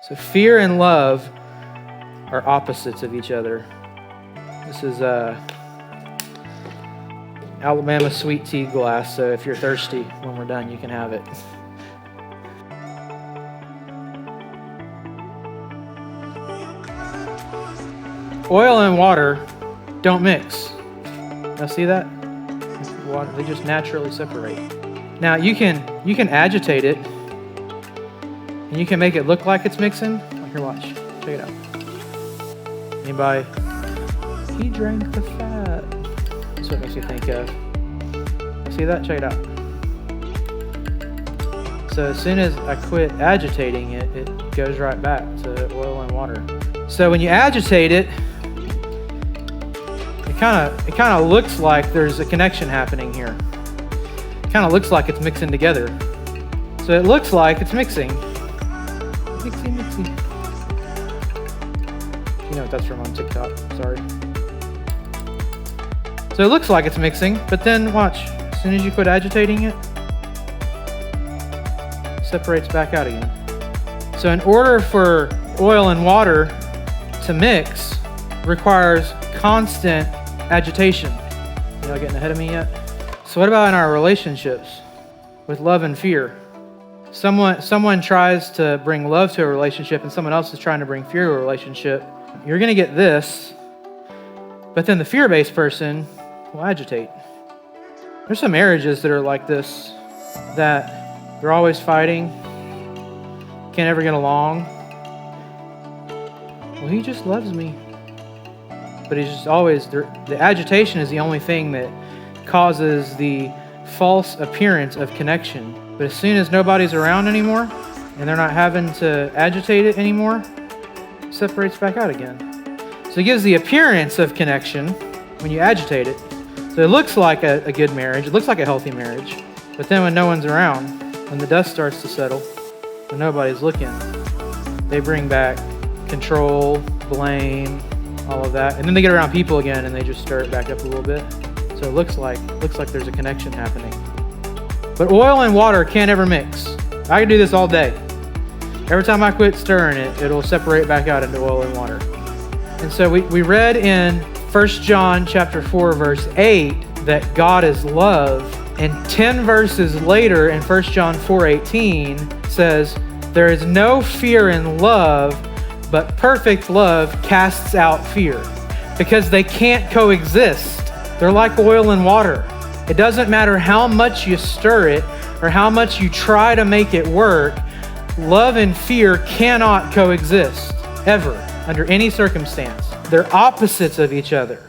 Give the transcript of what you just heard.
So fear and love are opposites of each other. This is Alabama sweet tea glass, so if you're thirsty when we're done, you can have it. Oil and water don't mix. Now see that? Water, they just naturally separate. Now you can agitate it, and you can make it look like it's mixing. Here, watch. Check it out. Anybody? He drank the fat. That's what it makes you think of. See that? Check it out. So as soon as I quit agitating it, it goes right back to oil and water. So when you agitate it, it kind of looks like there's a connection happening here. It kind of looks like it's mixing together. So it looks like it's mixing. Mixy. You know what that's from on TikTok. Sorry. So it looks like it's mixing, but then watch. As soon as you quit agitating it, it separates back out again. So in order for oil and water to mix, requires constant agitation. Y'all getting ahead of me yet? So what about in our relationships with love and fear? Someone tries to bring love to a relationship and someone else is trying to bring fear to a relationship. You're going to get this, but then the fear-based person will agitate. There's some marriages that are like this, that they're always fighting, can't ever get along. Well, he just loves me. But he's just always, the agitation is the only thing that causes the false appearance of connection. But as soon as nobody's around anymore, and they're not having to agitate it anymore, it separates back out again. So it gives the appearance of connection when you agitate it. So it looks like a good marriage, it looks like a healthy marriage. But then when no one's around, when the dust starts to settle, when nobody's looking, they bring back control, blame, all of that. And then they get around people again and they just stir it back up a little bit. So it looks like there's a connection happening. But oil and water can't ever mix. I can do this all day. Every time I quit stirring it, it'll separate back out into oil and water. And so we read in 1 John chapter 4, verse 8, that God is love. And 10 verses later in 1 John 4:18 says, there is no fear in love, but perfect love casts out fear. Because they can't coexist. They're like oil and water. It doesn't matter how much you stir it or how much you try to make it work. Love and fear cannot coexist, ever, under any circumstance. They're opposites of each other.